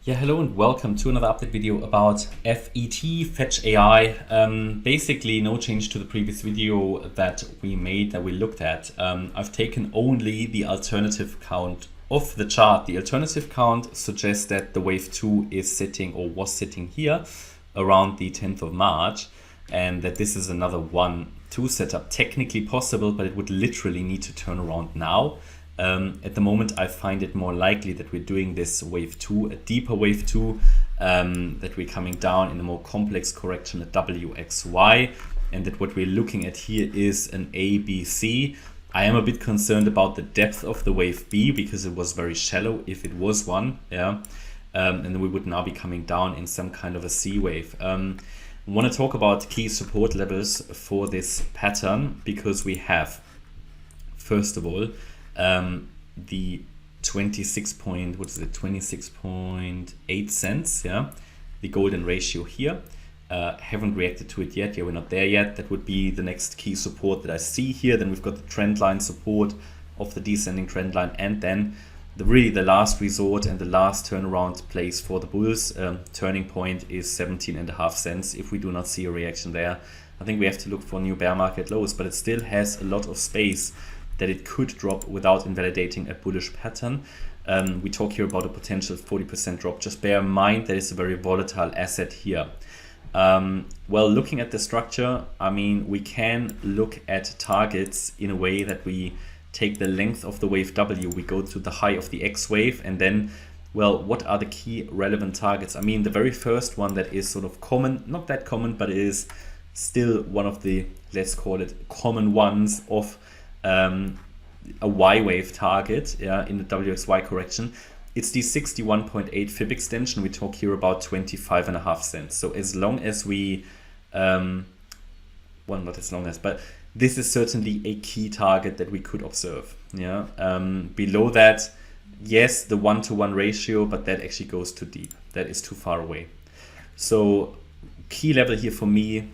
Yeah, hello and welcome to another update video about FETCH.AI. Basically, no change to the previous video that we looked at. I've taken only the alternative count of the chart. The alternative count suggests that the wave 2 is sitting or was sitting here around the 10th of March, and that this is another 1-2 setup. Technically possible, but it would literally need to turn around now. At the moment, I find it more likely that we're doing this wave 2, a deeper wave 2, that we're coming down in a more complex correction at WXY, and that what we're looking at here is an ABC. I am a bit concerned about the depth of the wave B because it was very shallow, if it was one, yeah. And we would now be coming down in some kind of a C wave. I want to talk about key support levels for this pattern because we have, first of all, the 26.8 cents, yeah, the golden ratio here. Haven't reacted to it yet. Yeah, we're not there yet. That would be the next key support that I see here. Then we've got the trend line support of the descending trend line, and then the last resort and the last turnaround place for the bulls. Turning point is 17.5 cents. If we do not see a reaction there, I think we have to look for new bear market lows, but it still has a lot of space that it could drop without invalidating a bullish pattern. We talk here about a potential 40% drop. Just bear in mind that it's a very volatile asset here. Well, looking at the structure, I mean, we can look at targets in a way that we take the length of the wave W, we go to the high of the X wave, and then, well, what are the key relevant targets? I mean, the very first one that is sort of common, not that common, but it is still one of the, let's call it, common ones of a Y wave target, yeah, in the WXY correction. It's the 61.8 fib extension. We talk here about 25.5 cents. So as long as we, well, not as long as, but this is certainly a key target that we could observe. Yeah. Below that, yes, the 1-to-1 ratio, but that actually goes too deep. That is too far away. So key level here for me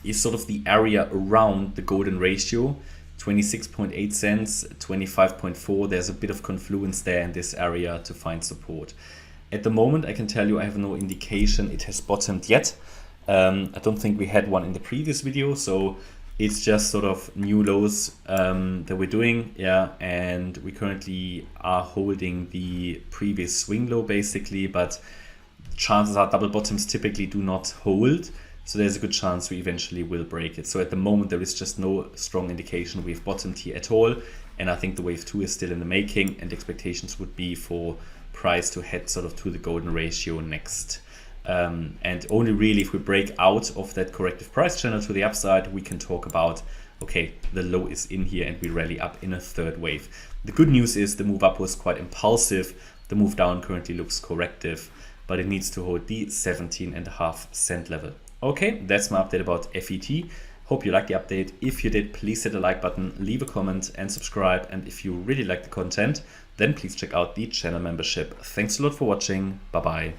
is sort of the area around the golden ratio. 26.8 cents, 25.4. There's a bit of confluence there in this area to find support. At the moment, I can tell you I have no indication it has bottomed yet. I don't think we had one in the previous video, so it's just sort of new lows that we're doing, yeah. And we currently are holding the previous swing low basically, but chances are double bottoms typically do not hold. So there's a good chance we eventually will break it. So at the moment, there is just no strong indication we've bottomed here at all. And I think the wave 2 is still in the making, and expectations would be for price to head sort of to the golden ratio next. And only really if we break out of that corrective price channel to the upside, we can talk about, okay, the low is in here and we rally up in a third wave. The good news is the move up was quite impulsive. The move down currently looks corrective, but it needs to hold the 17.5 cent level. Okay, that's my update about FET. Hope you liked the update. If you did, please hit the like button, leave a comment and subscribe. And if you really like the content, then please check out the channel membership. Thanks a lot for watching. Bye-bye.